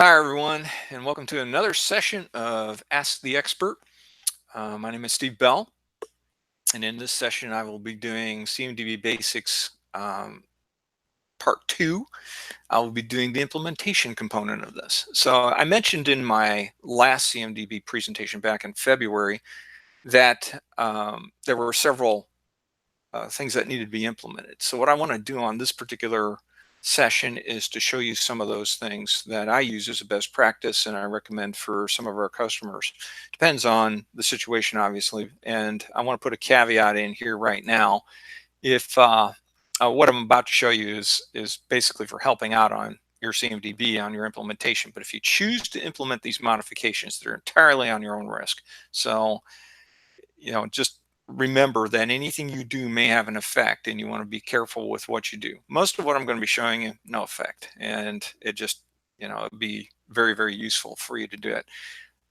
Hi, everyone, and welcome to another session of Ask the Expert. My name is Steve Bell, and in this session, I will be doing CMDB Basics Part 2. I will be doing the implementation component of this. So I mentioned in my last CMDB presentation back in February that there were several things that needed to be implemented. So what I want to do on this particular session is to show you some of those things that I use as a best practice and I recommend for some of our customers. Depends on the situation, obviously. And I want to put a caveat in here right now. If what I'm about to show you is basically for helping out on your CMDB on your implementation. But if you choose to implement these modifications, they're entirely on your own risk. So, just remember that anything you do may have an effect and you want to be careful with what you do. Most of what I'm going to be showing you, no effect. And it just, it'd be very, very useful for you to do it.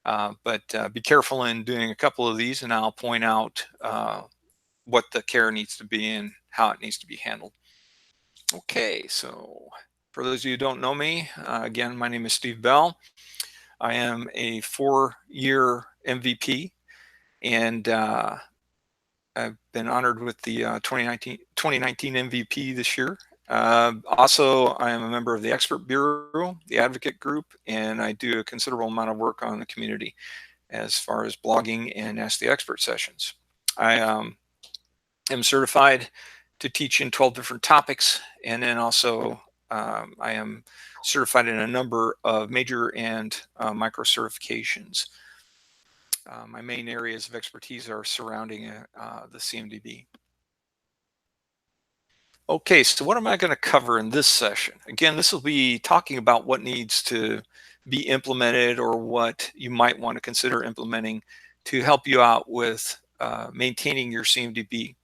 But be careful in doing a couple of these and I'll point out what the care needs to be and how it needs to be handled. Okay, so for those of you who don't know me, again, my name is Steve Bell. I am a 4-year MVP and I've been honored with the 2019 MVP this year. Also, I am a member of the Expert Bureau, the Advocate Group, and I do a considerable amount of work on the community as far as blogging and Ask the Expert sessions. I am certified to teach in 12 different topics, and then also I am certified in a number of major and micro certifications. My main areas of expertise are surrounding the CMDB. Okay, so what am I going to cover in this session? Again, this will be talking about what needs to be implemented or what you might want to consider implementing to help you out with maintaining your CMDB.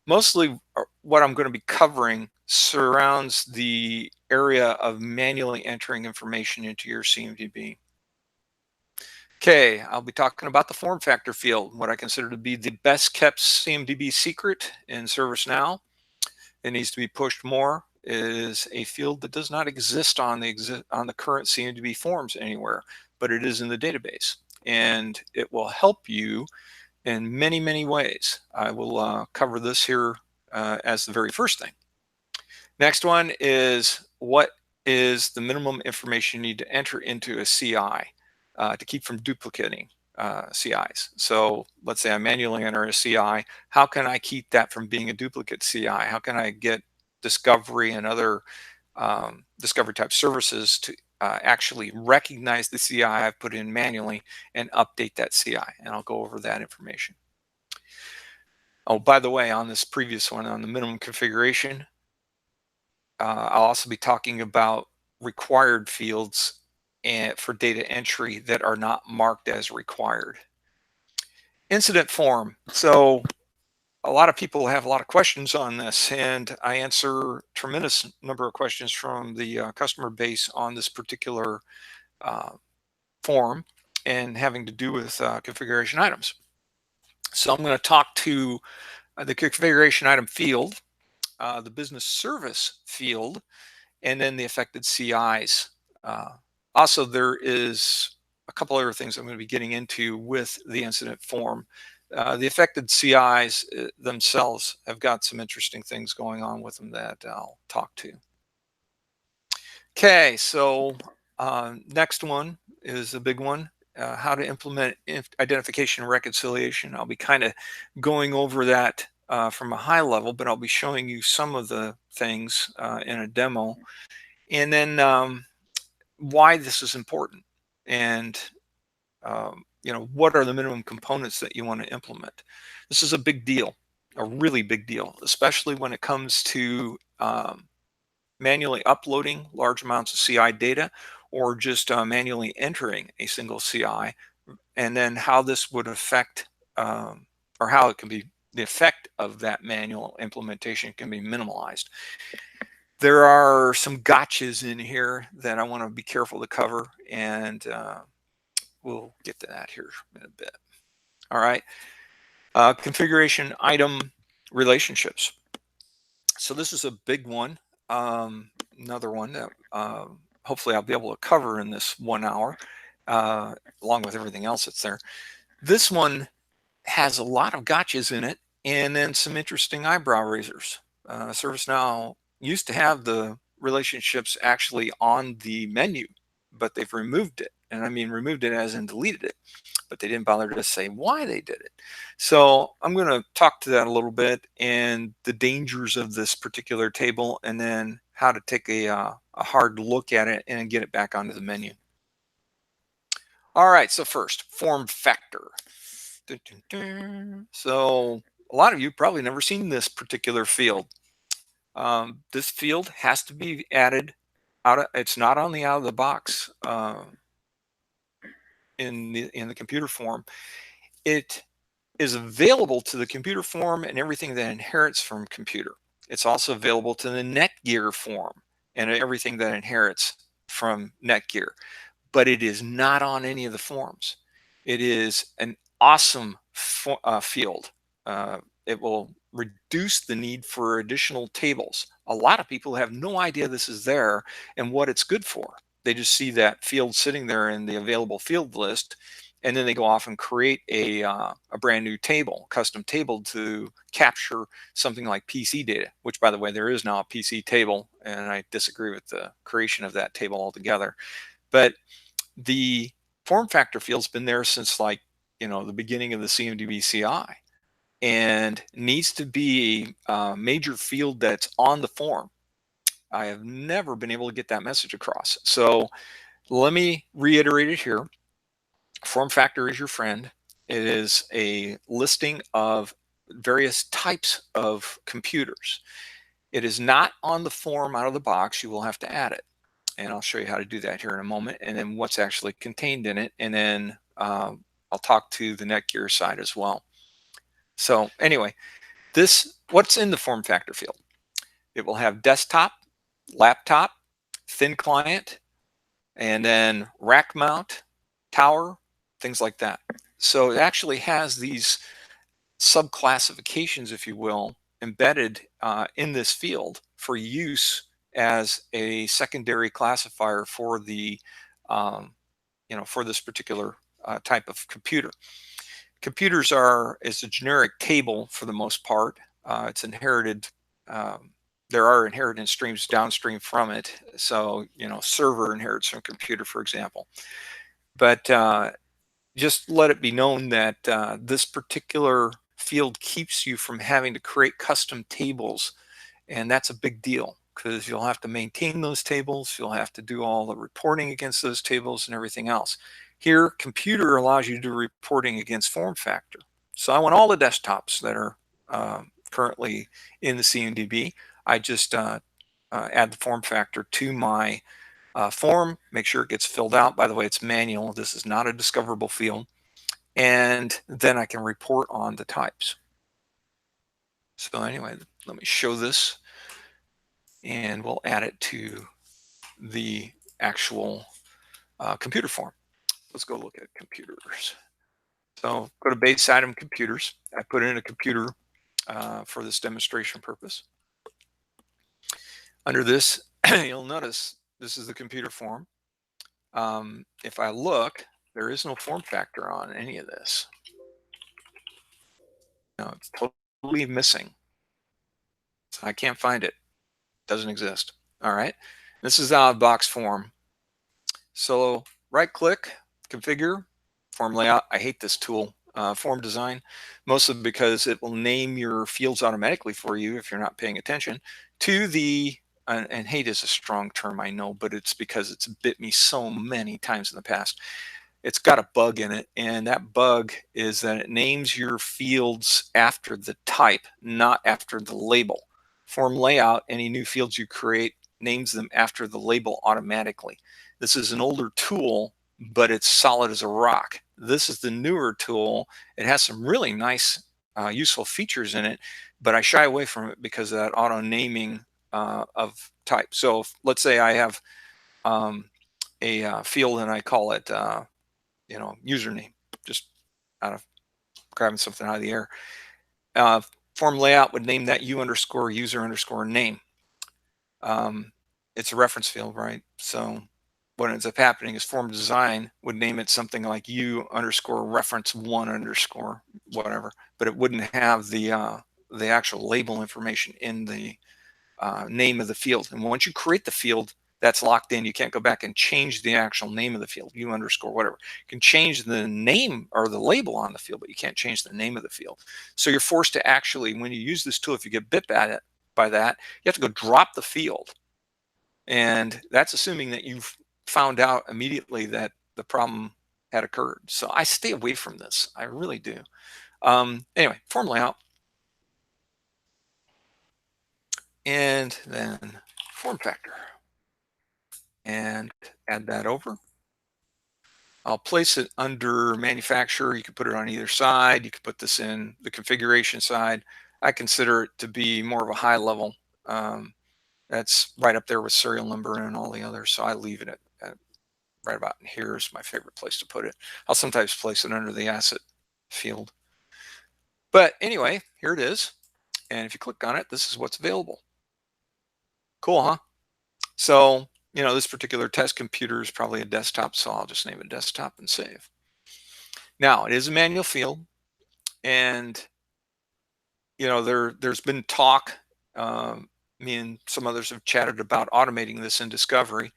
Mostly what I'm going to be covering surrounds the area of manually entering information into your CMDB. Okay, I'll be talking about the form factor field, what I consider to be the best kept CMDB secret in ServiceNow. It needs to be pushed more. It is a field that does not exist on the current CMDB forms anywhere, but it is in the database, and it will help you in many, many ways. I will cover this here as the very first thing. Next one is what is the minimum information you need to enter into a CI to keep from duplicating CIs. So let's say I manually enter a CI. How can I keep that from being a duplicate CI? How can I get discovery and other discovery type services to actually recognize the CI I've put in manually and update that CI? And I'll go over that information. Oh, by the way, on this previous one, on the minimum configuration, I'll also be talking about required fields and for data entry that are not marked as required. Incident form. So a lot of people have a lot of questions on this, and I answer tremendous number of questions from the customer base on this particular form and having to do with configuration items. So I'm going to talk to the configuration item field, the business service field, and then the affected CIs. Also, there is a couple other things I'm going to be getting into with the incident form. The affected CIs themselves have got some interesting things going on with them that I'll talk to. Okay, so next one is a big one. How to implement identification and reconciliation. I'll be kind of going over that from a high level, but I'll be showing you some of the things in a demo. And then why this is important and what are the minimum components that you want to implement. This is a big deal, a really big deal, especially when it comes to manually uploading large amounts of CI data or just manually entering a single CI, and then how this would affect or how it can be, the effect of that manual implementation can be minimalized. There are some gotchas in here that I want to be careful to cover, and we'll get to that here in a bit. All right. Configuration item relationships. So this is a big one. Another one that hopefully I'll be able to cover in this 1 hour, along with everything else that's there. This one has a lot of gotchas in it, and then some interesting eyebrow raisers. ServiceNow used to have the relationships actually on the menu, but they've removed it. And I mean removed it as in deleted it, but they didn't bother to say why they did it. So I'm going to talk to that a little bit and the dangers of this particular table, and then how to take a hard look at it and get it back onto the menu. All right, so first, form factor. Dun, dun, dun. So a lot of you probably never seen this particular field. This field has to be added out of, it's not on the out of the box in the computer form. It is available to the computer form and everything that inherits from computer. It's also available to the Netgear form and everything that inherits from Netgear, but it is not on any of the forms. It is an awesome field. It will reduce the need for additional tables. A lot of people have no idea this is there and what it's good for. They just see that field sitting there in the available field list, and then they go off and create a brand new table, custom table to capture something like PC data, which, by the way, there is now a PC table, and I disagree with the creation of that table altogether. But the form factor field's been there since, like, the beginning of the CMDB CI, and needs to be a major field that's on the form. I have never been able to get that message across. So let me reiterate it here. Form factor is your friend. It is a listing of various types of computers. It is not on the form out of the box. You will have to add it. And I'll show you how to do that here in a moment, and then what's actually contained in it. And then I'll talk to the Netgear side as well. So anyway, what's in the form factor field? It will have desktop, laptop, thin client, and then rack mount, tower, things like that. So it actually has these subclassifications, if you will, embedded in this field for use as a secondary classifier for the for this particular type of computer. Computers is a generic table for the most part. It's inherited. There are inheritance streams downstream from it. So, server inherits from computer, for example. But just let it be known that this particular field keeps you from having to create custom tables. And that's a big deal, because you'll have to maintain those tables. You'll have to do all the reporting against those tables and everything else. Here, computer allows you to do reporting against form factor. So I want all the desktops that are currently in the CMDB. I just add the form factor to my form, make sure it gets filled out. By the way, it's manual. This is not a discoverable field. And then I can report on the types. So anyway, let me show this, and we'll add it to the actual computer form. Let's go look at computers. So go to base item computers. I put in a computer for this demonstration purpose. Under this, you'll notice this is the computer form. If I look, there is no form factor on any of this. No, it's totally missing. I can't find it. Doesn't exist. All right. This is out of box form. So right click, configure, form layout. I hate this tool, form design, mostly because it will name your fields automatically for you if you're not paying attention to the, and hate is a strong term, I know, but it's because it's bit me so many times in the past. It's got a bug in it, and that bug is that it names your fields after the type, not after the label. Form layout, any new fields you create, names them after the label automatically. This is an older tool, but it's solid as a rock. This is the newer tool. It has some really nice, useful features in it, but I shy away from it because of that auto naming of type. So let's say I have a field and I call it username, just out of grabbing something out of the air. Form layout would name that u_user_name. It's a reference field, right? So what ends up happening is form design would name it something like U_reference1 underscore whatever, but it wouldn't have the actual label information in the name of the field. And once you create the field, that's locked in. You can't go back and change the actual name of the field, U underscore whatever. You can change the name or the label on the field, but you can't change the name of the field. So you're forced to actually, when you use this tool, if you get bit at it by that, you have to go drop the field. And that's assuming that you've found out immediately that the problem had occurred. So I stay away from this. I really do. Anyway, form layout. And then form factor. And add that over. I'll place it under manufacturer. You can put it on either side. You can put this in the configuration side. I consider it to be more of a high level. That's right up there with serial number and all the others. So I leave it at right about here is my favorite place to put it. I'll sometimes place it under the asset field. But anyway, here it is. And if you click on it, this is what's available. Cool, huh? So, this particular test computer is probably a desktop, so I'll just name it desktop and save. Now, it is a manual field, and, there's been talk, me and some others have chatted about automating this in Discovery,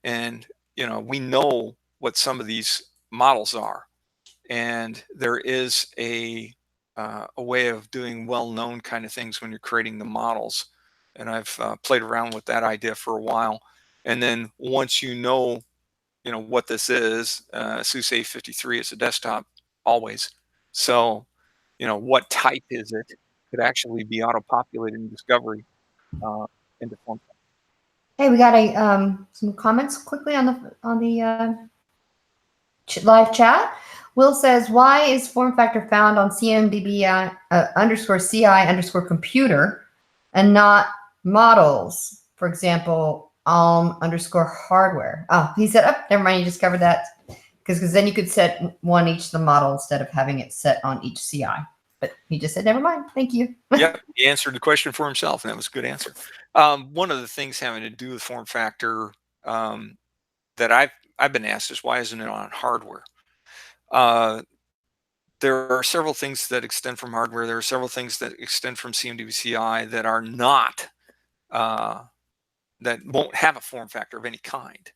and, we know what some of these models are, and there is a way of doing well-known kind of things when you're creating the models, and I've played around with that idea for a while. And then once what this is, SUSE 53 is a desktop always. So, what type is it could actually be auto-populated in Discovery into form. Hey, we got some comments quickly on the live chat. Will says, why is form factor found on CMDB underscore CI underscore computer and not models? For example, underscore hardware. Oh, he said, oh, never mind. You just covered that. Because then you could set one each of the model instead of having it set on each CI. But he just said, never mind. Thank you. Yep, he answered the question for himself, and that was a good answer. One of the things having to do with form factor that I've been asked is, why isn't it on hardware? There are several things that extend from hardware. There are several things that extend from CMDB CI that are not, that won't have a form factor of any kind.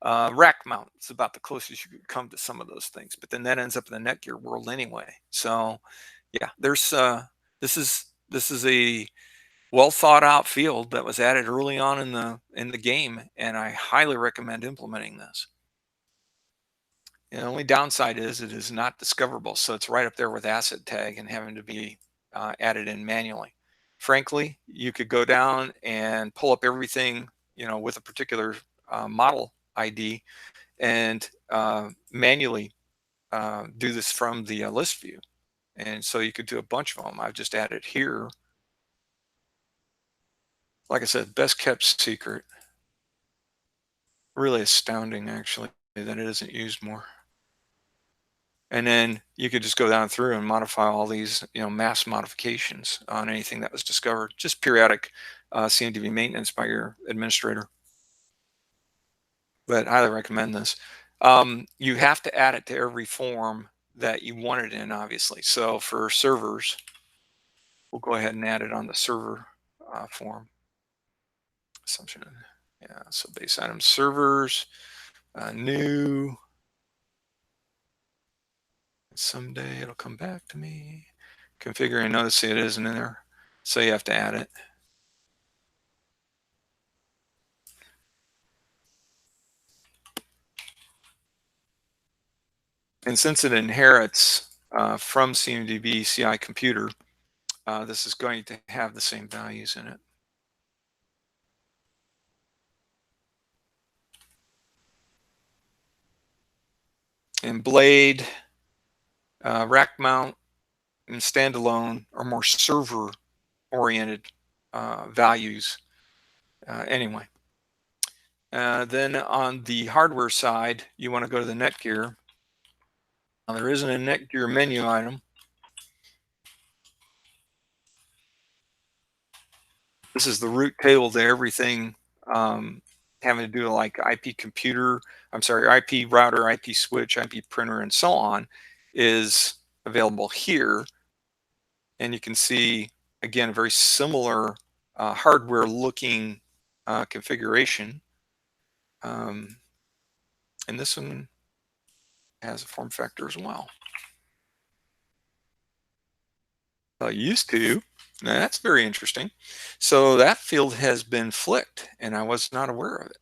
Rack mount is about the closest you could come to some of those things, but then that ends up in the Netgear world anyway. So yeah, there's this is a well thought out field that was added early on in the game, and I highly recommend implementing this. The only downside is it is not discoverable, so it's right up there with asset tag and having to be added in manually. Frankly, you could go down and pull up everything with a particular model ID and manually do this from the list view. And so you could do a bunch of them. I've just added here. Like I said, best kept secret. Really astounding, actually, that it isn't used more. And then you could just go down through and modify all these, mass modifications on anything that was discovered. Just periodic CMDB maintenance by your administrator. But I highly recommend this. You have to add it to every form that you want it in, obviously. So for servers, we'll go ahead and add it on the server form. Assumption. Yeah, so base item servers, new. Someday it'll come back to me. Configure, and notice it isn't in there. So you have to add it. And since it inherits from CMDB CI computer, this is going to have the same values in it. And blade, rack mount, and standalone are more server oriented values anyway. Then on the hardware side, you want to go to the Netgear. Now, there isn't a Netgear menu item. This is the root table to everything having to do like IP computer, I'm sorry, IP router, IP switch, IP printer, and so on is available here. And you can see, again, very similar hardware looking configuration. And this one has a form factor as well. Used to. Now, that's very interesting. So that field has been flicked, and I was not aware of it.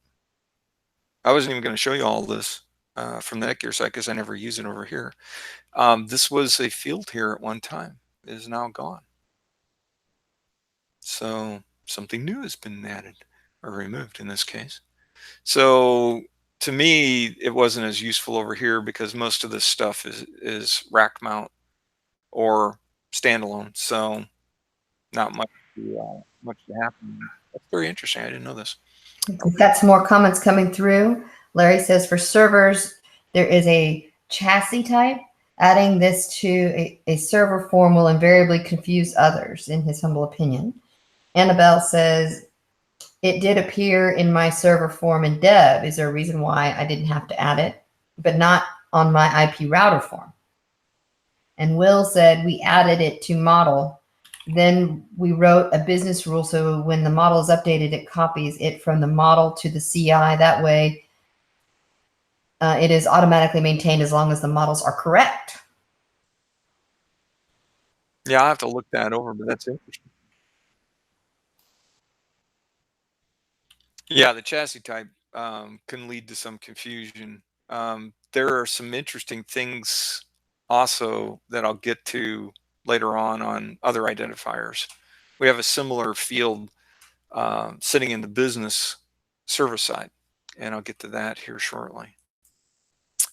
I wasn't even going to show you all this from the Netgear side because I never use it over here. This was a field here at one time. It is now gone. So something new has been added or removed in this case. So to me, it wasn't as useful over here because most of this stuff is rack mount or standalone. So not much to happen. That's very interesting. I didn't know this. We've got some more comments coming through. Larry says for servers, there is a chassis type. Adding this to a server form will invariably confuse others, in his humble opinion. Annabelle says, it did appear in my server form in dev. Is there a reason why I didn't have to add it, but not on my IP router form? And Will said, we added it to model. Then we wrote a business rule, so when the model is updated, it copies it from the model to the CI. That way, it is automatically maintained as long as the models are correct. Yeah, I'll have to look that over, but that's interesting. Yeah, the chassis type can lead to some confusion. There are some interesting things also that I'll get to later on other identifiers. We have a similar field sitting in the business service side, and I'll get to that here shortly.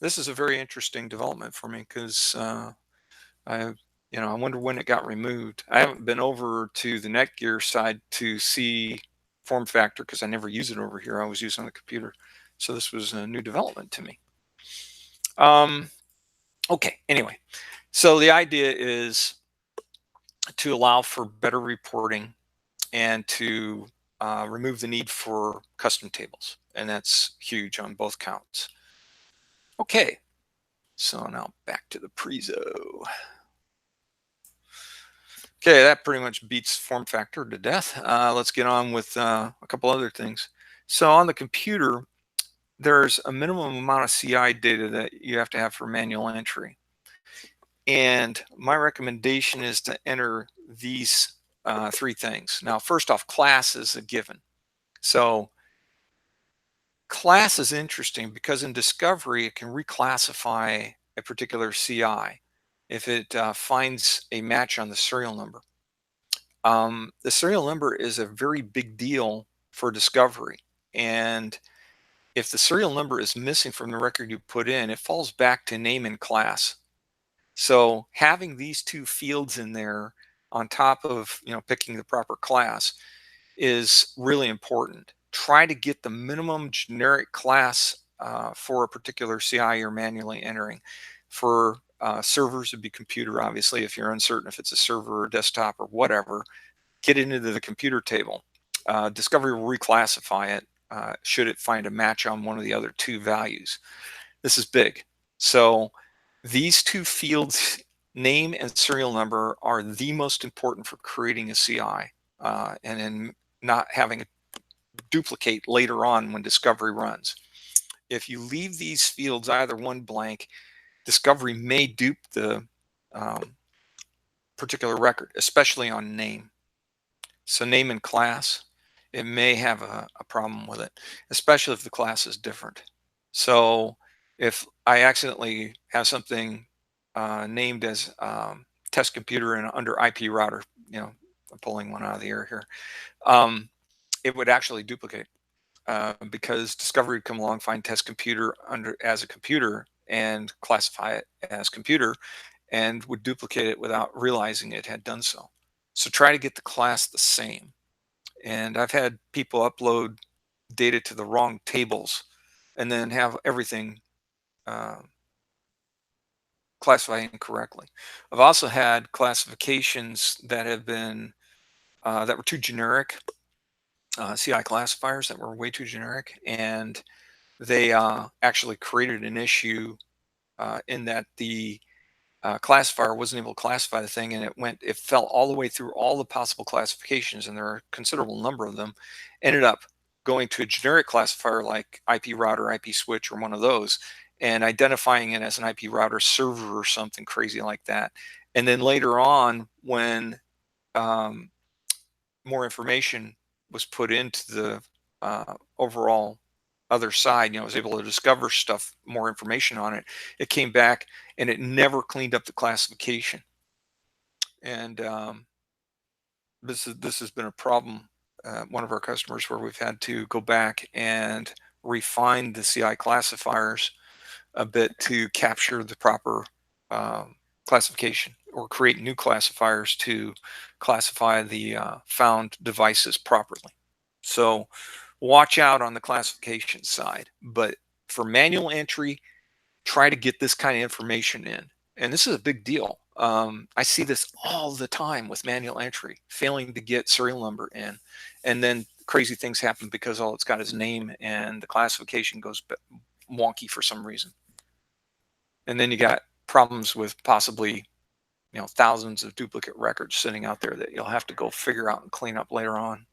This is a very interesting development for me because I wonder when it got removed. I haven't been over to the Netgear side to see form factor because I never use it over here. I was using on the computer. So this was a new development to me. Okay, anyway, so the idea is to allow for better reporting and to remove the need for custom tables. And that's huge on both counts. Okay, so now back to the prezo. Okay, that pretty much beats form factor to death. Let's get on with a couple other things. So on the computer, there's a minimum amount of CI data that you have to have for manual entry. And my recommendation is to enter these three things. Now, first off, class is a given. So class is interesting because in discovery, it can reclassify a particular CI if it finds a match on the serial number. The serial number is a very big deal for discovery. And if the serial number is missing from the record you put in, it falls back to name and class. So having these two fields in there on top of picking the proper class is really important. Try to get the minimum generic class for a particular CI you're manually entering. For servers, it'd be computer, obviously. If you're uncertain if it's a server or desktop or whatever, get it into the computer table. Discovery will reclassify it should it find a match on one of the other two values. This is big. So these two fields, name and serial number, are the most important for creating a CI and then not having it duplicate later on when discovery runs. If you leave these fields either one blank, discovery may dupe the particular record, especially on name. So name and class, it may have a problem with it, especially if the class is different. So if I accidentally have something named as test computer and under IP router, I'm pulling one out of the air here, it would actually duplicate because discovery would come along, find test computer as a computer and classify it as computer and would duplicate it without realizing it had done so. So try to get the class the same. And I've had people upload data to the wrong tables and then have everything classified incorrectly. I've also had classifications that have been that were too generic CI classifiers that were way too generic, and they actually created an issue in that the classifier wasn't able to classify the thing, and it fell all the way through all the possible classifications, and there are a considerable number of them. Ended up going to a generic classifier like IP router, IP switch, or one of those, and identifying it as an IP router server or something crazy like that. And then later on, when um, more information was put into the overall other side, I was able to discover stuff, more information on it. It came back and it never cleaned up the classification. And this has been a problem. One of our customers where we've had to go back and refine the CI classifiers a bit to capture the proper classification, or create new classifiers to classify the found devices properly. So watch out on the classification side. But for manual entry, try to get this kind of information in. And this is a big deal. I see this all the time with manual entry, failing to get serial number in. And then crazy things happen because all it's got is name and the classification goes wonky for some reason. And then you got problems with possibly thousands of duplicate records sitting out there that you'll have to go figure out and clean up later on.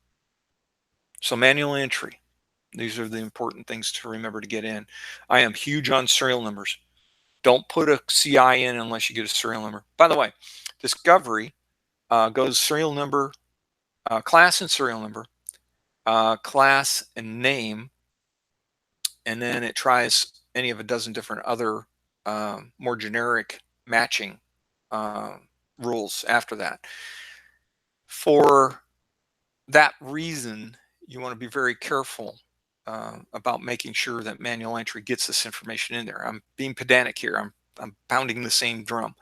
So manual entry, these are the important things to remember to get in. I am huge on serial numbers. Don't put a CI in unless you get a serial number. By the way, discovery goes serial number, class and serial number, class and name, and then it tries any of a dozen different other more generic matching rules after that. For that reason, you want to be very careful about making sure that manual entry gets this information in there. I'm being pedantic here. I'm pounding the same drum.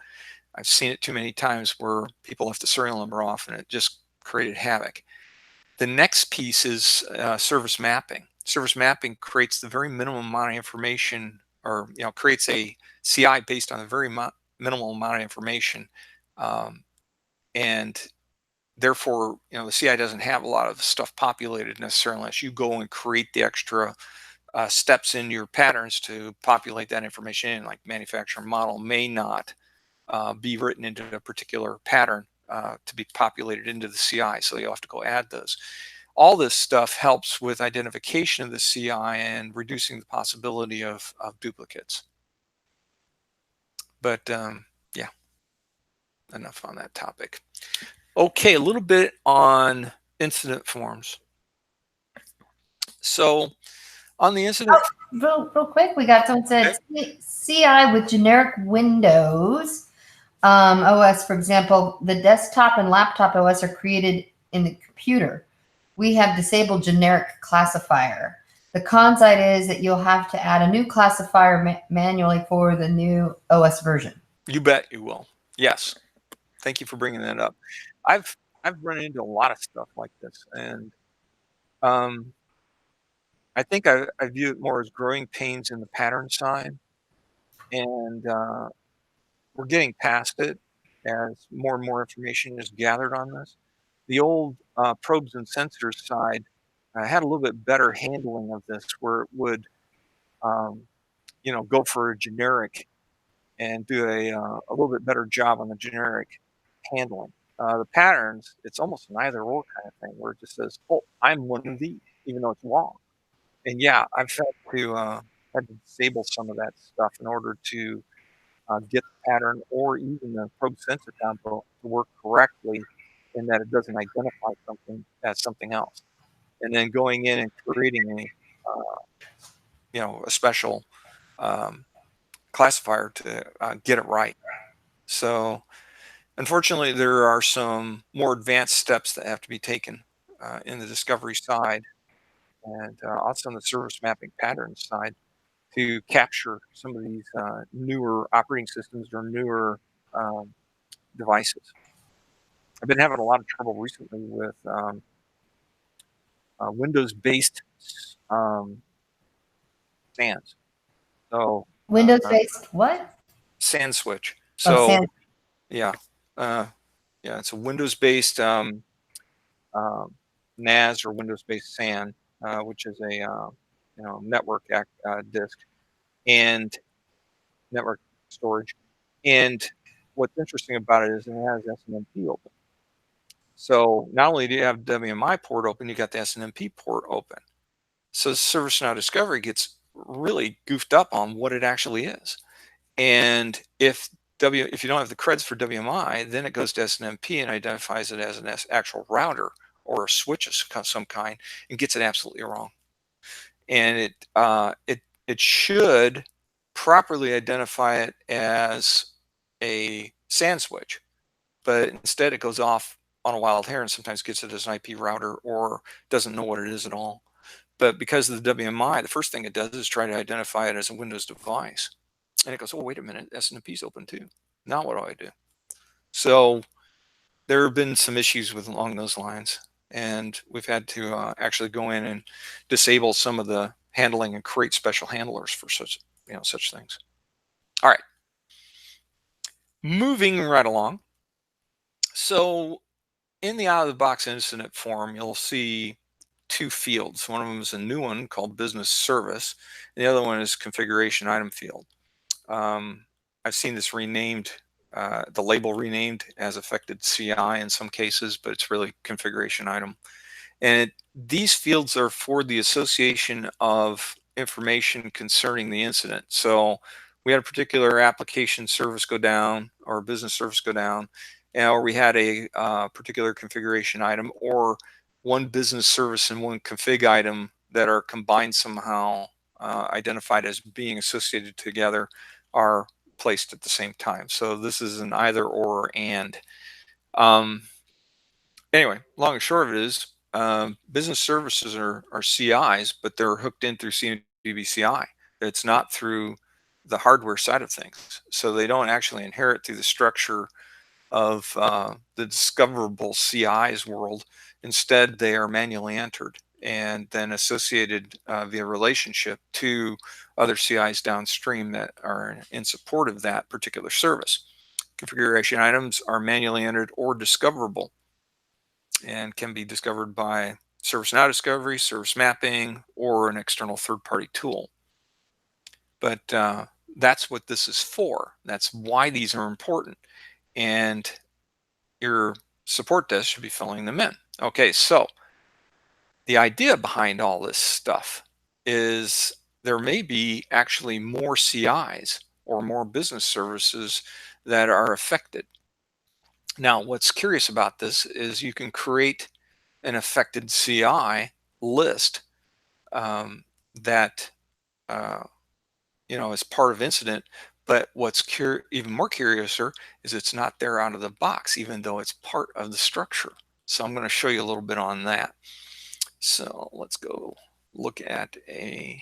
I've seen it too many times where people left the serial number off and it just created havoc. The next piece is service mapping. Service mapping creates the very minimum amount of information, or creates a CI based on the very minimal amount of information, and therefore the CI doesn't have a lot of stuff populated necessarily unless you go and create the extra steps in your patterns to populate that information in, like manufacturer model may not be written into a particular pattern to be populated into the CI, so you'll have to go add those. All this stuff helps with identification of the CI and reducing the possibility of duplicates. But yeah, enough on that topic. Okay, a little bit on incident forms. So on the incident, real quick, we got someone said CI with generic Windows OS, for example, the desktop and laptop OS are created in the computer. We have disabled generic classifier. The con side is that you'll have to add a new classifier manually for the new OS version. You bet you will. Yes. Thank you for bringing that up. I've run into a lot of stuff like this, and I think I view it more as growing pains in the pattern side, and we're getting past it as more and more information is gathered on this. The old probes and sensors side had a little bit better handling of this, where it would go for a generic and do a little bit better job on the generic handling. The patterns, it's almost an either or kind of thing, where it just says, "Oh, I'm one of these," even though it's wrong. And yeah, I've had to disable some of that stuff in order to get the pattern or even the probe sensor combo to work correctly, in that it doesn't identify something as something else. And then going in and creating a special classifier to get it right. So unfortunately, there are some more advanced steps that have to be taken in the discovery side, and also on the service mapping pattern side, to capture some of these newer operating systems or newer devices. I've been having a lot of trouble recently with Windows-based SANs. So Windows-based what? SAN switch. Oh, So SAN. yeah, it's a Windows-based NAS or Windows-based SAN, which is a network disk and network storage. And what's interesting about it is it has SNMP open. So not only do you have WMI port open, you got the SNMP port open. So ServiceNow Discovery gets really goofed up on what it actually is. And if you don't have the creds for WMI, then it goes to SNMP and identifies it as an actual router or a switch of some kind and gets it absolutely wrong. And it should properly identify it as a SAN switch, but instead it goes off on a wild hair and sometimes gets it as an IP router or doesn't know what it is at all. But because of the WMI, the first thing it does is try to identify it as a Windows device. And it goes, oh, wait a minute, SNMP's open too. Now what do I do? So there have been some issues along those lines. And we've had to actually go in and disable some of the handling and create special handlers for such things. All right, moving right along. So in the out-of-the-box incident form, you'll see two fields. One of them is a new one called business service. And the other one is configuration item field. I've seen this renamed, the label renamed as affected CI in some cases, but it's really configuration item. And these fields are for the association of information concerning the incident. So we had a particular application service go down or a business service go down, or we had a particular configuration item or one business service and one config item that are combined somehow, identified as being associated together, are placed at the same time. So this is an either or and. Anyway, long and short of it is, business services are CIs, but they're hooked in through CMDB CI. It's not through the hardware side of things. So they don't actually inherit through the structure of the discoverable CI's world. Instead, they are manually entered and then associated via relationship to other CIs downstream that are in support of that particular service. Configuration items are manually entered or discoverable and can be discovered by ServiceNow Discovery, service mapping, or an external third-party tool. But that's what this is for. That's why these are important. And your support desk should be filling them in. Okay, so the idea behind all this stuff is there may be actually more CIs or more business services that are affected. Now, what's curious about this is you can create an affected CI list that is part of incident. But what's even more curiouser is it's not there out of the box, even though it's part of the structure. So I'm going to show you a little bit on that. So let's go look at a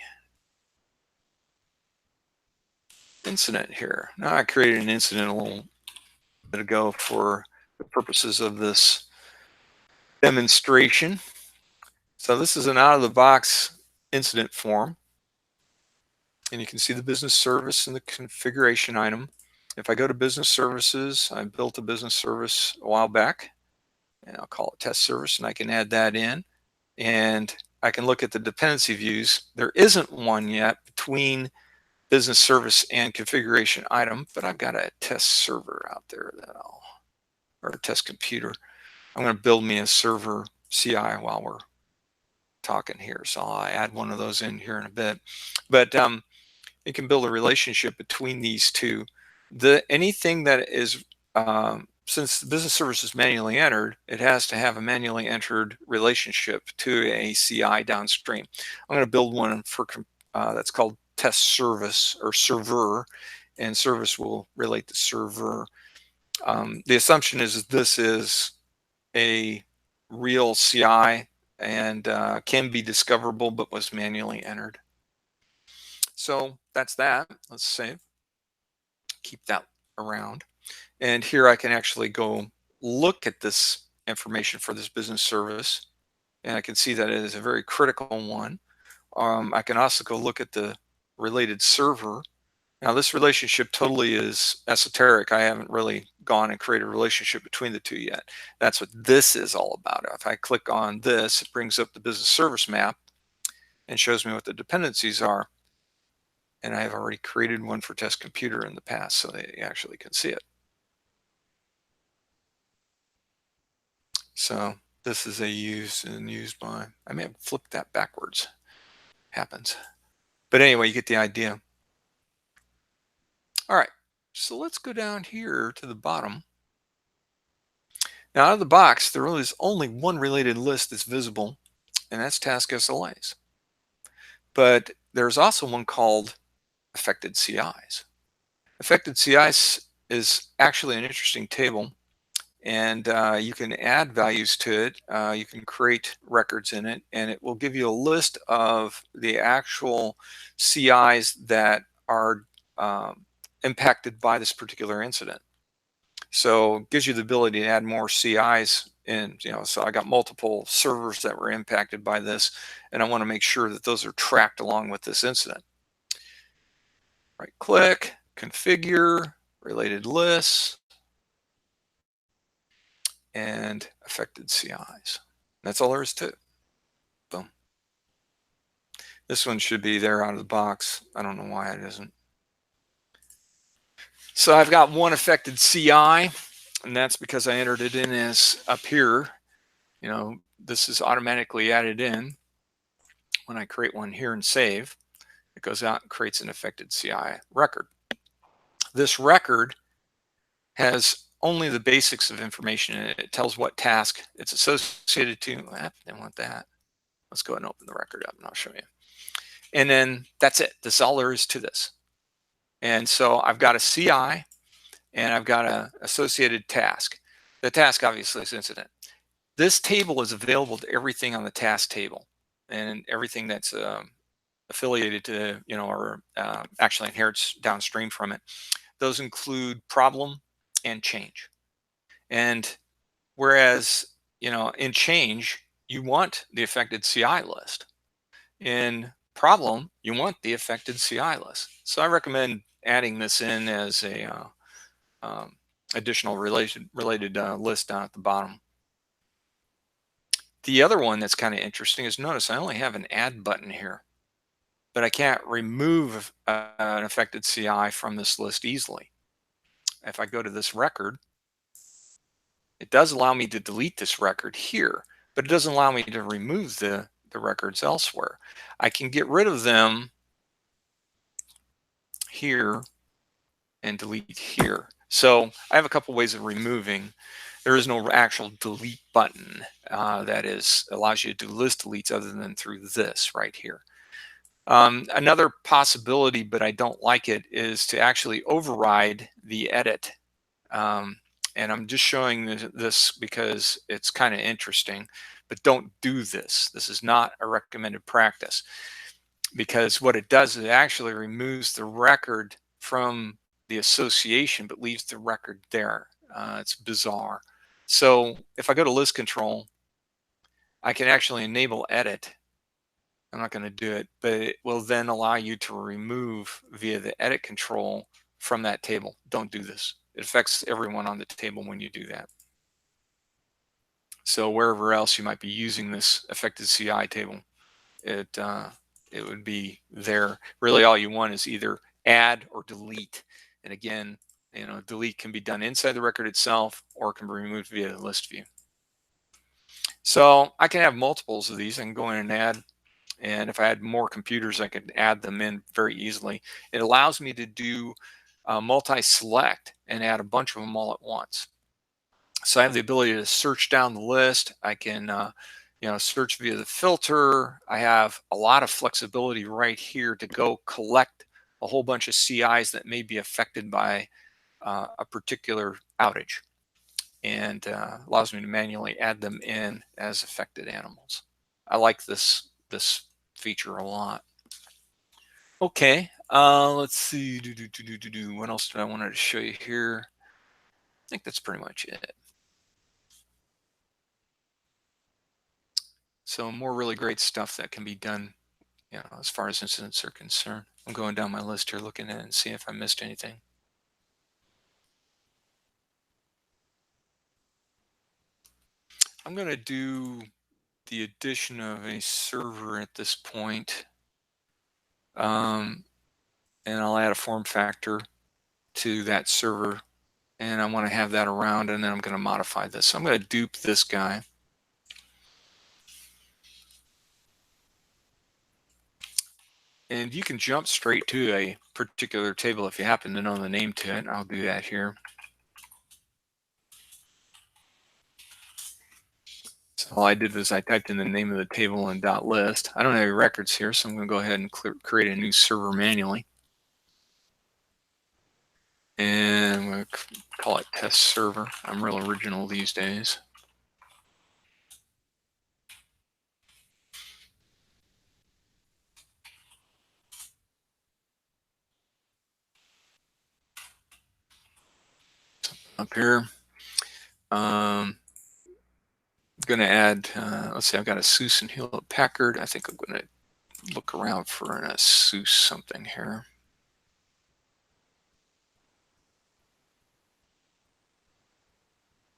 incident here. Now I created an incident a little bit ago for the purposes of this demonstration. So this is an out-of-the-box incident form. And you can see the business service and the configuration item. If I go to business services, I built a business service a while back, and I'll call it test service, and I can add that in. And I can look at the dependency views. There isn't one yet between business service and configuration item, but I've got a test server out there or a test computer. I'm going to build me a server CI while we're talking here. So I'll add one of those in here in a bit. But it can build a relationship between these two. Anything that is, since the business service is manually entered, it has to have a manually entered relationship to a CI downstream. I'm going to build one for that's called test service or server, and service will relate to server. The assumption is that this is a real CI and can be discoverable, but was manually entered. So that's that. Let's save. Keep that around. And here I can actually go look at this information for this business service. And I can see that it is a very critical one. I can also go look at the related server Now this relationship totally is esoteric. I haven't really gone and created a relationship between the two yet. That's what this is all about. If I click on this, it brings up the business service map and shows me what the dependencies are. And I've already created one for test computer in the past, so they actually can see it. So this is a used and used by. I may have flipped that backwards. Happens. But anyway, you get the idea. All right, so let's go down here to the bottom. Now out of the box, there really is only one related list that's visible, and that's task SLAs. But there's also one called affected CIs. Affected CIs is actually an interesting table, and you can add values to it. You can create records in it, and it will give you a list of the actual CIs that are impacted by this particular incident. So it gives you the ability to add more CIs in, so I got multiple servers that were impacted by this, and I want to make sure that those are tracked along with this incident. Right click, configure, related lists, and affected CIs. That's all there is to it. Boom. This one should be there out of the box. I don't know why it isn't. So I've got one affected CI, and that's because I entered it in as up here. This is automatically added in when I create one here and save. It goes out and creates an affected CI record. This record has only the basics of information in it. It tells what task it's associated to. I didn't want that. Let's go ahead and open the record up and I'll show you. And then that's it. That's all there is to this. And so I've got a CI and I've got an associated task. The task obviously is incident. This table is available to everything on the task table and everything that's affiliated to, or actually inherits downstream from it. Those include problem and change. And whereas, in change, you want the affected CI list. In problem, you want the affected CI list. So I recommend adding this in as a additional related list down at the bottom. The other one that's kind of interesting is notice I only have an add button here, but I can't remove an affected CI from this list easily. If I go to this record, it does allow me to delete this record here, but it doesn't allow me to remove the records elsewhere. I can get rid of them here and delete here. So I have a couple ways of removing. There is no actual delete button that allows you to do list deletes other than through this right here. Another possibility, but I don't like it, is to actually override the edit. And I'm just showing this because it's kind of interesting, but don't do this. This is not a recommended practice, because what it does is it actually removes the record from the association, but leaves the record there. It's bizarre. So if I go to list control, I can actually enable edit. I'm not going to do it, but it will then allow you to remove via the edit control from that table. Don't do this. It affects everyone on the table when you do that. So wherever else you might be using this affected CI table, it would be there. Really all you want is either add or delete. And again, delete can be done inside the record itself or can be removed via the list view. So I can have multiples of these. I can go in and add. And if I had more computers, I could add them in very easily. It allows me to do multi-select and add a bunch of them all at once. So I have the ability to search down the list. I can search via the filter. I have a lot of flexibility right here to go collect a whole bunch of CIs that may be affected by a particular outage, and allows me to manually add them in as affected animals. I like this feature a lot. Okay, let's see. What else did I wanted to show you here? I think that's pretty much it. So more really great stuff that can be done as far as incidents are concerned. I'm going down my list here, looking at it and seeing if I missed anything. I'm going to do the addition of a server at this point. And I'll add a form factor to that server, and I want to have that around, and then I'm going to modify this. So I'm going to dupe this guy. And you can jump straight to a particular table if you happen to know the name to it. I'll do that here. So all I did was I typed in the name of the table in .list. I don't have any records here, so I'm going to go ahead and create a new server manually. And I'm going to call it test server. I'm real original these days. Up here, going to add, let's see, I've got a SUSE and Hewlett Packard. I think I'm going to look around for an SUSE something here.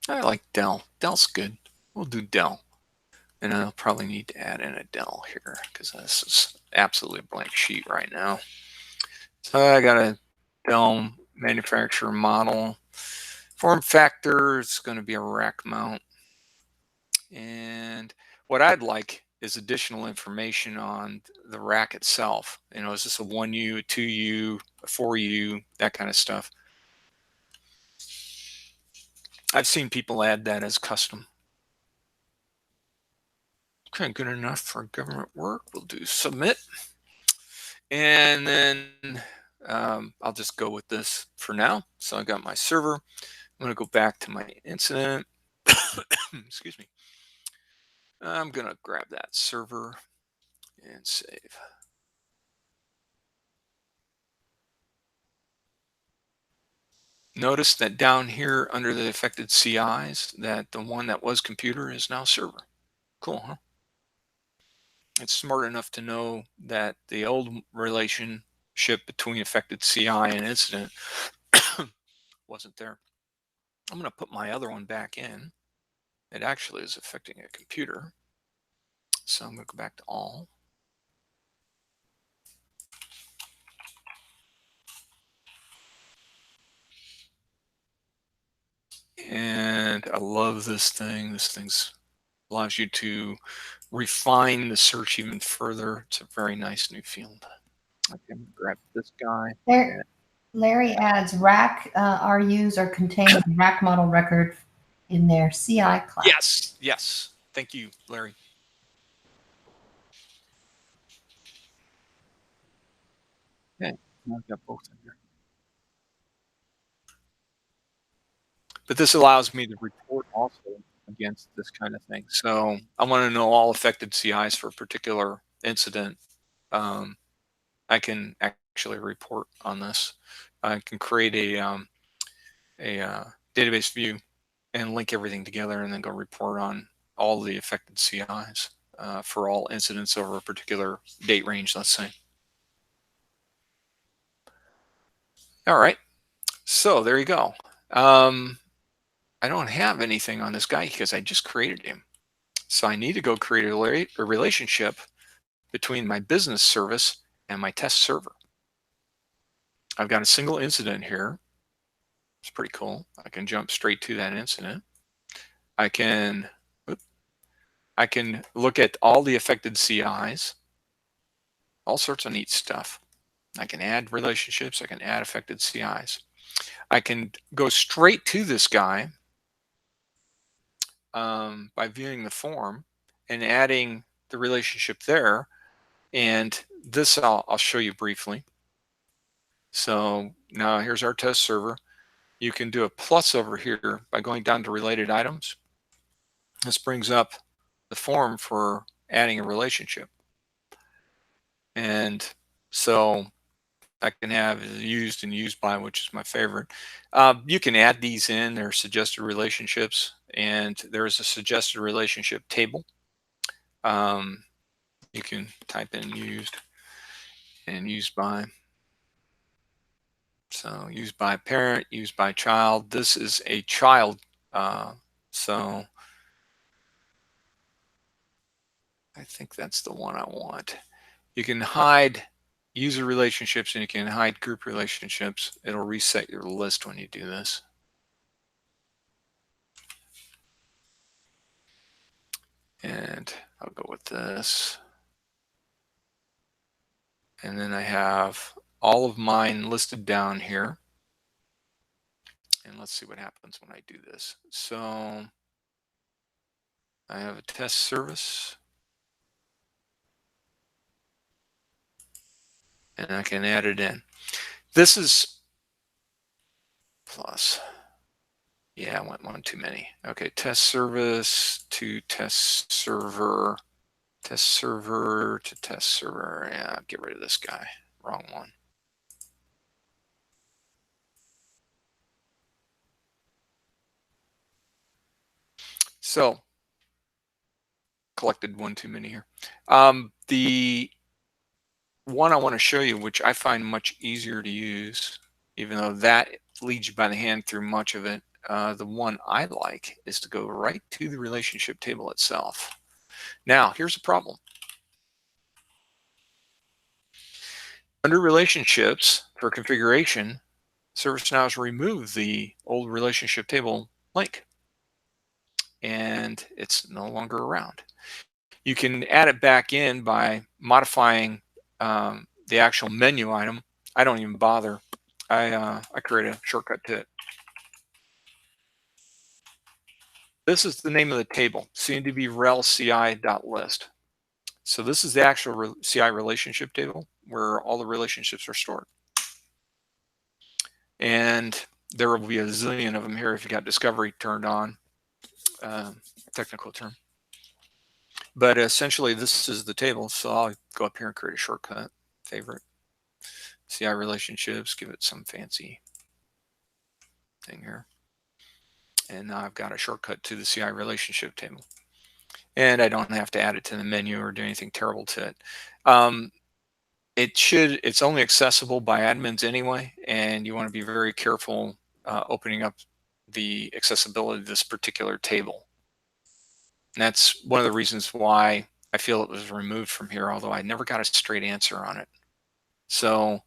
I like Dell. Dell's good. We'll do Dell. And I'll probably need to add in a Dell here because this is absolutely a blank sheet right now. So I got a Dell manufacturer model. Form factor, it's going to be a rack mount. And what I'd like is additional information on the rack itself. Is this a 1U, a 2U, a 4U, that kind of stuff. I've seen people add that as custom. Okay, good enough for government work. We'll do submit. And then I'll just go with this for now. So I got my server. I'm going to go back to my incident. Excuse me. I'm going to grab that server and save. Notice that down here under the affected CIs, that the one that was computer is now server. Cool, huh? It's smart enough to know that the old relationship between affected CI and incident wasn't there. I'm going to put my other one back in. It actually is affecting a computer. So I'm going to go back to all. And I love this thing. This thing's allows you to refine the search even further. It's a very nice new field. I can grab this guy. There, Larry adds rack RUs are contained in the rack model record in their CI class. Yes, yes. Thank you, Larry. Okay, I've got both in here. But this allows me to report also against this kind of thing. So I want to know all affected CIs for a particular incident. I can actually report on this. I can create a database view and link everything together and then go report on all the affected CIs for all incidents over a particular date range, let's say. All right, so there you go. I don't have anything on this guy because I just created him. So I need to go create a relationship between my business service and my test server. I've got a single incident here. It's pretty cool. I can jump straight to that incident. I can look at all the affected CIs, all sorts of neat stuff. I can add relationships. I can add affected CIs. I can go straight to this guy by viewing the form and adding the relationship there. And this I'll show you briefly. So now here's our test server. You can do a plus over here by going down to related items. This brings up the form for adding a relationship. And so I can have used and used by, which is my favorite. You can add these in. They're suggested relationships, and there is a suggested relationship table. you can type in used and used by. So used by parent, used by child. This is a child. So I think that's the one I want. You can hide user relationships and you can hide group relationships. It'll reset your list when you do this. And I'll go with this. And then I have all of mine listed down here. And let's see what happens when I do this. So I have a test service. And I can add it in. This is plus. Yeah, I went one too many. Okay, test service to test server to test server. Yeah, get rid of this guy. Wrong one. So, collected one too many here. The one I want to show you, which I find much easier to use, even though that leads you by the hand through much of it, the one I like is to go right to the relationship table itself. Now, here's the problem. Under relationships for configuration, ServiceNow has removed the old relationship table link and it's no longer around. You can add it back in by modifying the actual menu item. I don't even bother. I create a shortcut to it. This is the name of the table, CMDB rel ci.list. So this is the actual CI relationship table where all the relationships are stored. And there will be a zillion of them here if you got discovery turned on, technical term. But essentially this is the table. So I'll go up here and create a shortcut, favorite, CI relationships, give it some fancy thing here. And now I've got a shortcut to the CI relationship table. And I don't have to add it to the menu or do anything terrible to it. It's only accessible by admins anyway, and you want to be very careful opening up the accessibility of this particular table. And that's one of the reasons why I feel it was removed from here, although I never got a straight answer on it. So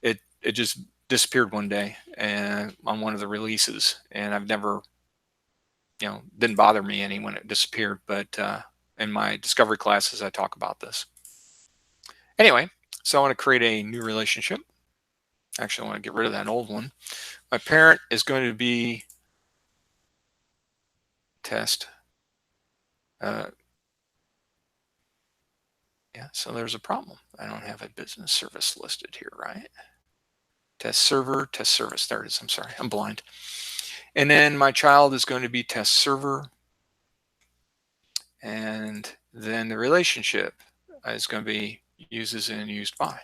it just disappeared one day and on one of the releases, and I've never, didn't bother me any when it disappeared, but in my discovery classes I talk about this. Anyway, so I want to create a new relationship. Actually, I want to get rid of that old one. My parent is going to be test. Yeah, so there's a problem. I don't have a business service listed here, right? Test server, test service. There it is. I'm sorry, I'm blind. And then my child is going to be test server. And then the relationship is going to be uses and used by.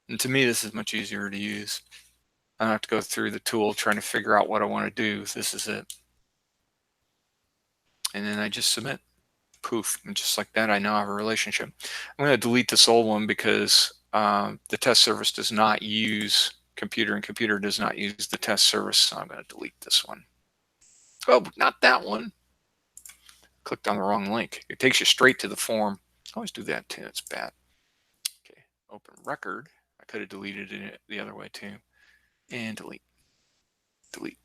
And to me, this is much easier to use. I don't have to go through the tool trying to figure out what I want to do. This is it. And then I just submit. Poof, and just like that, I now have a relationship. I'm going to delete this old one because the test service does not use computer, and computer does not use the test service. So I'm going to delete this one. Oh, not that one. Clicked on the wrong link. It takes you straight to the form. I always do that too. It's bad. Okay, open record. I could have deleted it the other way too. And delete. Delete.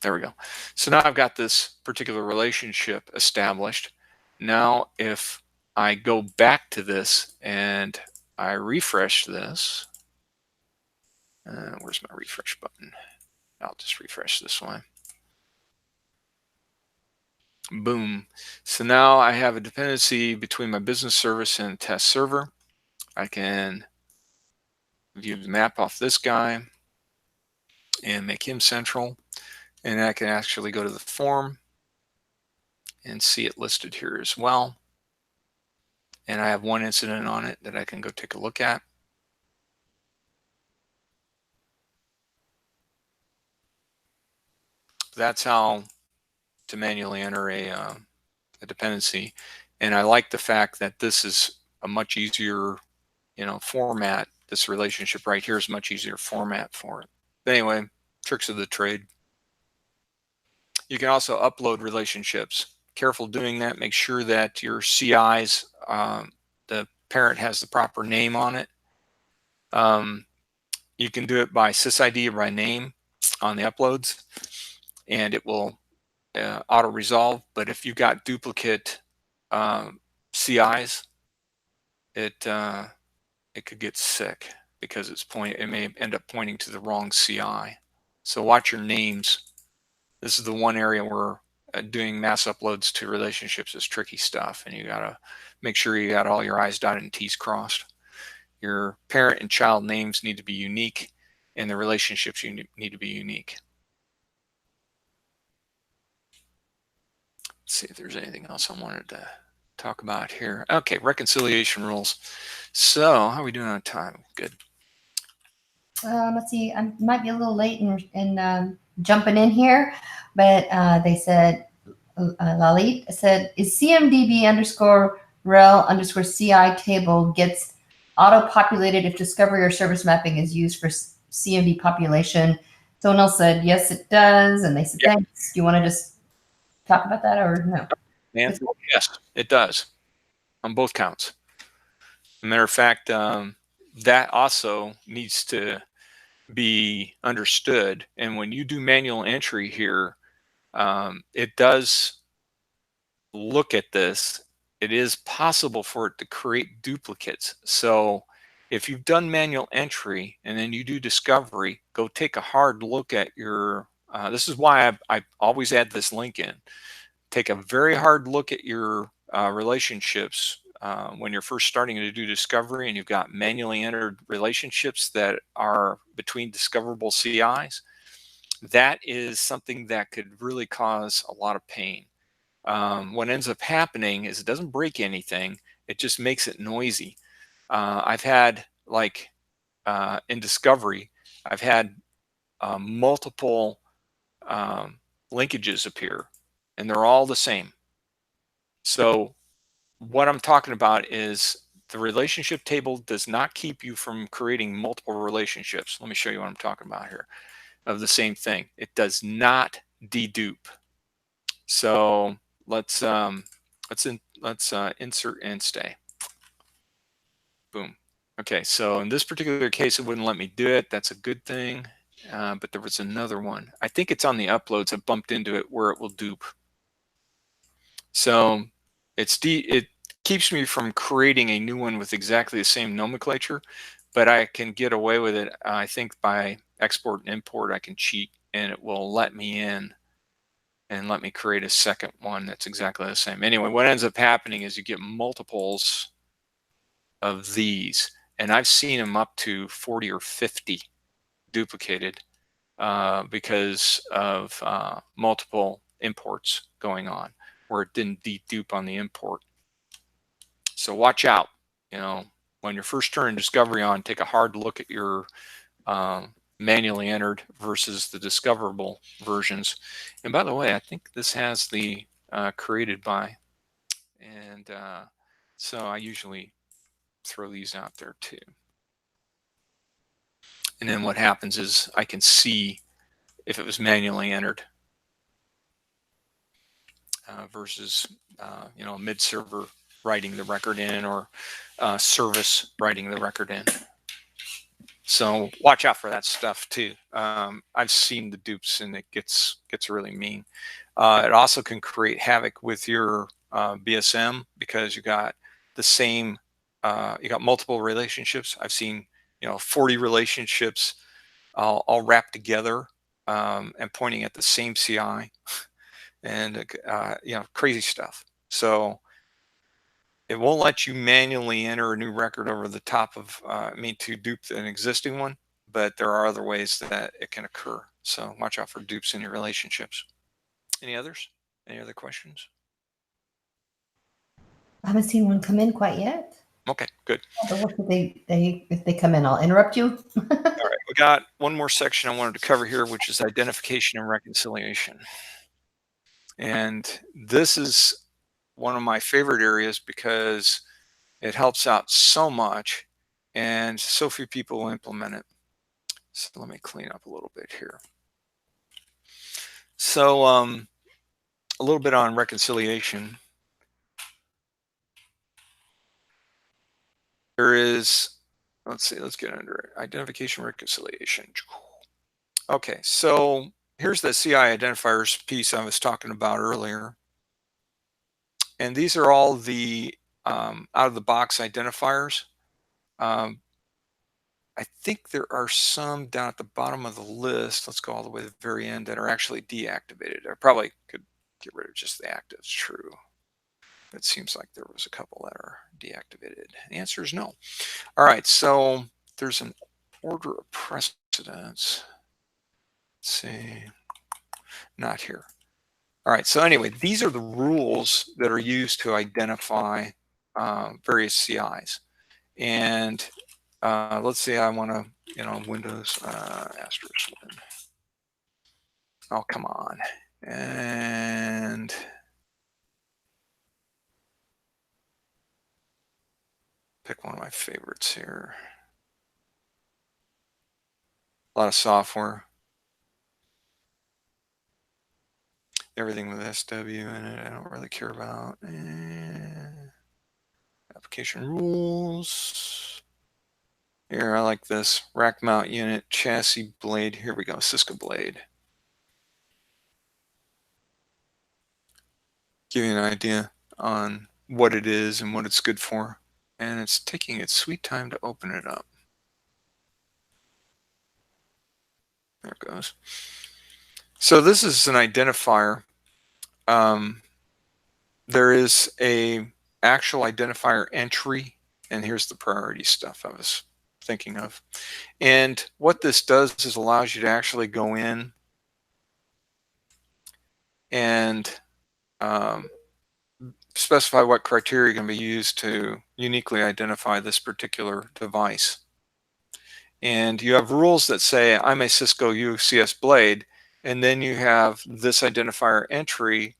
There we go. So now I've got this particular relationship established. Now, if I go back to this and I refresh this, where's my refresh button? I'll just refresh this one. Boom. So now I have a dependency between my business service and test server. I can view the map off this guy and make him central. And I can actually go to the form and see it listed here as well. And I have one incident on it that I can go take a look at. That's how to manually enter a dependency. And I like the fact that this is a much easier, format. This relationship right here is much easier format for it. But anyway, tricks of the trade. You can also upload relationships. Careful doing that. Make sure that your CIs, the parent has the proper name on it. You can do it by sysid or by name on the uploads, and it will auto resolve. But if you've got duplicate CIs, it could get sick because it may end up pointing to the wrong CI. So watch your names. This is the one area where doing mass uploads to relationships is tricky stuff, and you gotta make sure you got all your I's dotted and T's crossed. Your parent and child names need to be unique, and the relationships need to be unique. Let's see if there's anything else I wanted to talk about here. Okay, reconciliation rules. So how are we doing on time? Good. Let's see. I might be a little late in jumping in here, but they said, Lalit said, is CMDB underscore rel underscore CI table gets auto-populated if discovery or service mapping is used for CMD population? Someone else said, yes, it does. And they said, Yep. thanks. Do you want to just talk about that or no? Yes, it does on both counts. As a matter of fact, that also needs to be understood. And when you do manual entry here, it does look at this. It is possible for it to create duplicates. So if you've done manual entry and then you do discovery, go take a hard look at your, this is why I always add this link in. Take a very hard look at your relationships when you're first starting to do discovery and you've got manually entered relationships that are between discoverable CIs. That is something that could really cause a lot of pain. What ends up happening is it doesn't break anything. It just makes it noisy. I've had in discovery, I've had multiple linkages appear, and they're all the same. So what I'm talking about is the relationship table does not keep you from creating multiple relationships. Let me show you what I'm talking about here of the same thing. It does not dedupe. So let's insert and stay. Boom. Okay, so in this particular case, it wouldn't let me do it. That's a good thing. But there was another one. I think it's on the uploads. I bumped into it where it will dupe. So it keeps me from creating a new one with exactly the same nomenclature, but I can get away with it. I think by export and import, I can cheat and it will let me in and let me create a second one that's exactly the same. Anyway, what ends up happening is you get multiples of these, and I've seen them up to 40 or 50 duplicated because of multiple imports going on where it didn't dedupe on the import. So watch out. When you're first turning discovery on, take a hard look at your manually entered versus the discoverable versions. And by the way, I think this has the created by, and so I usually throw these out there too. And then what happens is I can see if it was manually entered versus mid-server writing the record in or service writing the record in. So watch out for that stuff too. I've seen the dupes and it gets really mean. It also can create havoc with your BSM because you got the same, you got multiple relationships. I've seen 40 relationships all wrapped together and pointing at the same CI and crazy stuff. So it won't let you manually enter a new record over the top of, to dupe an existing one, but there are other ways that it can occur. So watch out for dupes in your relationships. Any others? Any other questions? I haven't seen one come in quite yet. Okay, good. But if they come in, I'll interrupt you. All right, we got one more section I wanted to cover here, which is identification and reconciliation. And this is one of my favorite areas because it helps out so much and so few people implement it. So let me clean up a little bit here. So a little bit on reconciliation. There is, let's see, let's get under it. Identification reconciliation. Okay, so here's the CI identifiers piece I was talking about earlier. And these are all the out of the box identifiers. Um, I think there are some down at the bottom of the list. Let's go all the way to the very end that are actually deactivated. I probably could get rid of just the actives, true. But it seems like there was a couple that are deactivated. The answer is no. All right, so there's an order of precedence. Let's see, not here. All right, so anyway, these are the rules that are used to identify various CIs. And let's say I want to, Windows asterisk win. Oh, come on. And pick one of my favorites here. A lot of software. Everything with SW in it, I don't really care about. And application rules. Here, I like this. Rack mount unit, chassis blade. Here we go, Cisco blade. Give you an idea on what it is and what it's good for. And it's taking its sweet time to open it up. There it goes. So this is an identifier. There is a actual identifier entry, and here's the priority stuff I was thinking of. And what this does is allows you to actually go in and specify what criteria can be used to uniquely identify this particular device. And you have rules that say I'm a Cisco UCS blade, and then you have this identifier entry,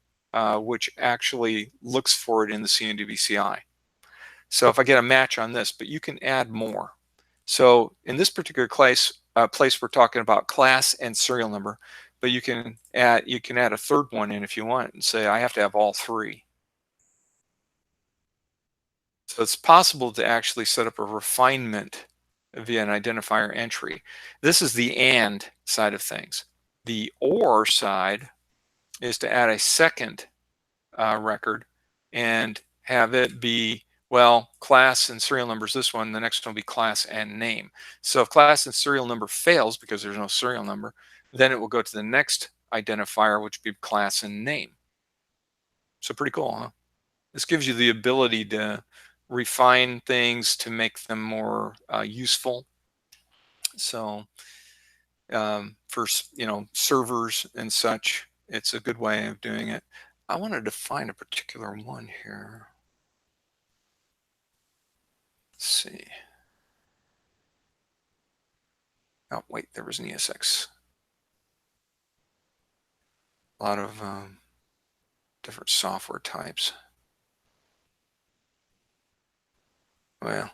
which actually looks for it in the CMDB CI. So if I get a match on this, but you can add more. So in this particular place we're talking about class and serial number, but you can add a third one in if you want and say I have to have all three. So it's possible to actually set up a refinement via an identifier entry. This is the AND side of things. The OR side is to add a second record and have it be, well, class and serial number is this one, the next one will be class and name. So if class and serial number fails because there's no serial number, then it will go to the next identifier, which would be class and name. So pretty cool, huh? This gives you the ability to refine things to make them more useful. So for servers and such, it's a good way of doing it. I wanted to find a particular one here. Let's see. Oh wait, there was an ESX. A lot of different software types. Well,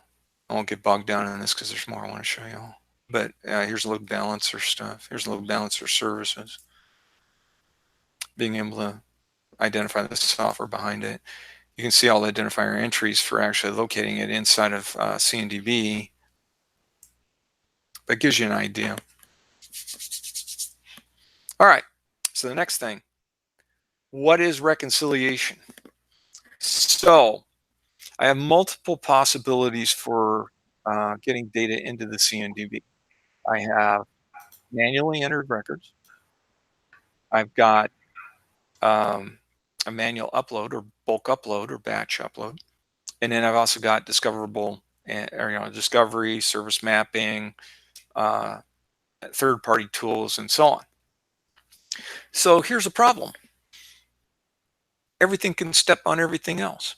I won't get bogged down in this because there's more I want to show y'all. But here's load balancer stuff. Here's load balancer services. Being able to identify the software behind it. You can see all the identifier entries for actually locating it inside of CMDB. That gives you an idea. All right, so the next thing. What is reconciliation? So I have multiple possibilities for getting data into the CMDB. I have manually entered records. I've got a manual upload or bulk upload or batch upload. And then I've also got discoverable, discovery, service mapping, third-party tools, and so on. So here's a problem. Everything can step on everything else.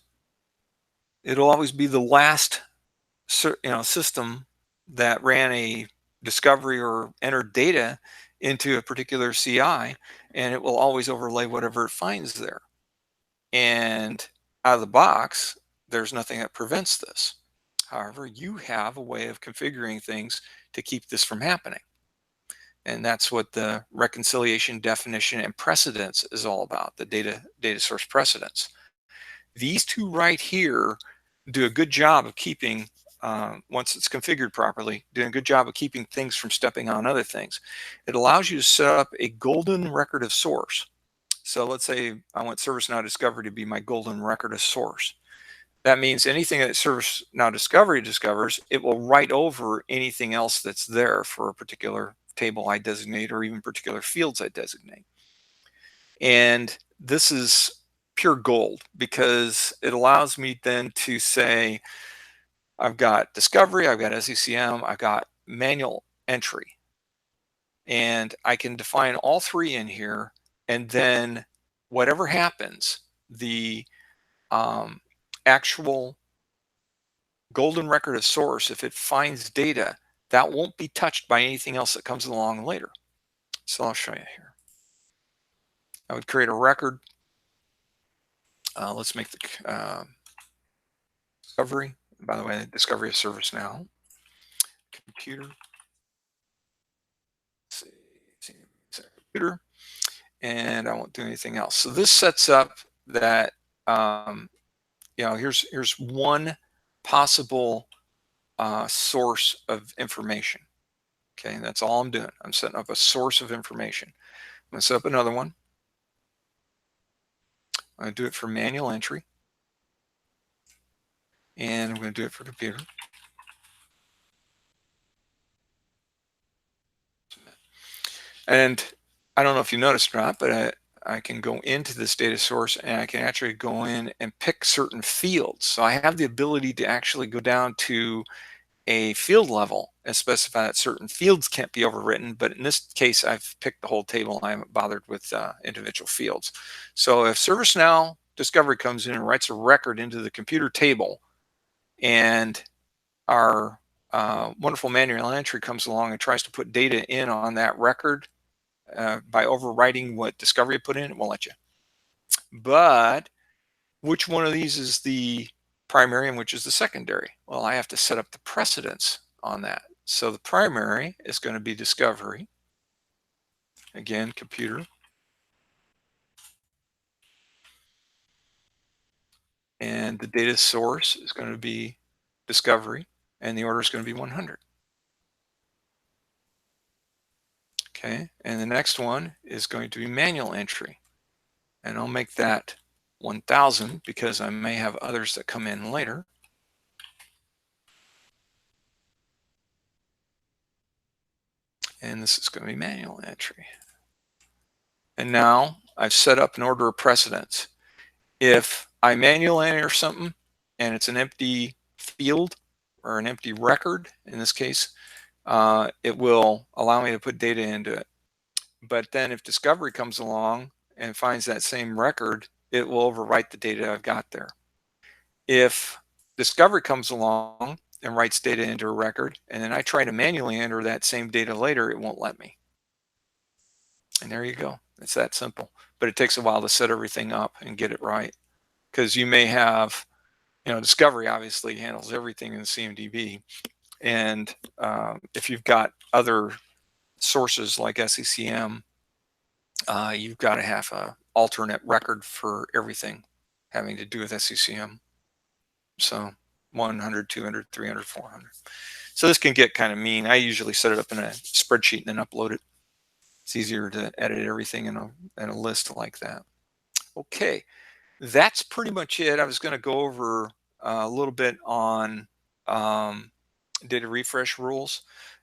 It'll always be the last system that ran a discovery or entered data into a particular CI, and it will always overlay whatever it finds there. And out of the box, there's nothing that prevents this. However, you have a way of configuring things to keep this from happening. And that's what the reconciliation, definition, and precedence is all about, the data source precedence. These two right here do a good job of keeping, once it's configured properly, doing a good job of keeping things from stepping on other things. It allows you to set up a golden record of source. So let's say I want ServiceNow Discovery to be my golden record of source. That means anything that ServiceNow Discovery discovers, it will write over anything else that's there for a particular table I designate or even particular fields I designate. And this is pure gold because it allows me then to say, I've got discovery, I've got SECM, I've got manual entry. And I can define all three in here, and then whatever happens, the actual golden record of source, if it finds data, that won't be touched by anything else that comes along later. So I'll show you here. I would create a record. Let's make the discovery. By the way, the discovery of ServiceNow. Computer. Let's see, computer. And I won't do anything else. So this sets up that, here's one possible source of information. Okay, that's all I'm doing. I'm setting up a source of information. I'm going to set up another one. I'm going to do it for manual entry. And I'm going to do it for computer. And I don't know if you noticed or not, but I can go into this data source and I can actually go in and pick certain fields. So I have the ability to actually go down to a field level and specify that certain fields can't be overwritten. But in this case, I've picked the whole table. I haven't bothered with individual fields. So if ServiceNow Discovery comes in and writes a record into the computer table, and our wonderful manual entry comes along and tries to put data in on that record by overwriting what Discovery put in, it won't let you. But which one of these is the primary and which is the secondary? Well, I have to set up the precedence on that. So the primary is going to be discovery. Again, computer. And the data source is going to be discovery, and the order is going to be 100. Okay, and the next one is going to be manual entry. And I'll make that 1000 because I may have others that come in later. And this is going to be manual entry. And now I've set up an order of precedence. If I manually enter something and it's an empty field or an empty record, in this case, it will allow me to put data into it. But then if discovery comes along and finds that same record, it will overwrite the data I've got there. If discovery comes along and writes data into a record, and then I try to manually enter that same data later, it won't let me. And there you go. It's that simple. But it takes a while to set everything up and get it right. Because you may have, discovery obviously handles everything in the CMDB. And if you've got other sources like SECM, you've got to have an alternate record for everything having to do with SECM. So 100, 200, 300, 400. So this can get kind of mean. I usually set it up in a spreadsheet and then upload it. It's easier to edit everything in a list like that. Okay, that's pretty much it. I was going to go over a little bit on data refresh rules.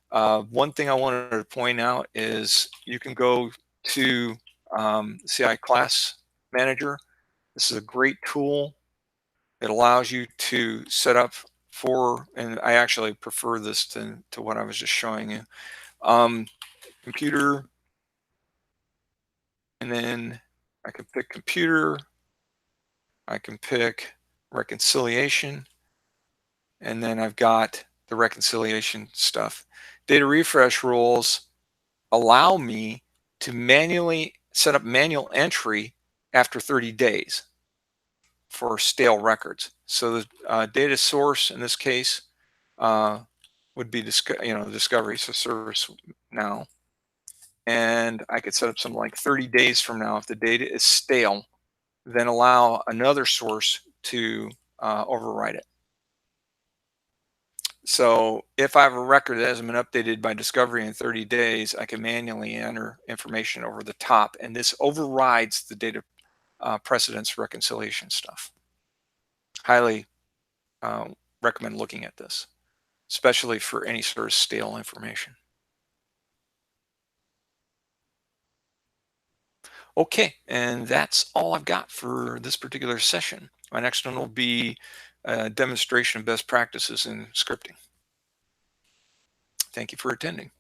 One thing I wanted to point out is you can go to CI Class Manager. This is a great tool. It allows you to set up for, and I actually prefer this to what I was just showing you. Computer, and then I can pick computer. I can pick reconciliation, and then I've got the reconciliation stuff. Data refresh rules allow me to manually set up manual entry after 30 days. for stale records. So the data source in this case would be Discovery, so ServiceNow. And I could set up something like 30 days from now if the data is stale, then allow another source to override it. So if I have a record that hasn't been updated by Discovery in 30 days, I can manually enter information over the top, and this overrides the data precedence reconciliation stuff. Highly recommend looking at this, especially for any sort of stale information. Okay, and that's all I've got for this particular session. My next one will be a demonstration of best practices in scripting. Thank you for attending.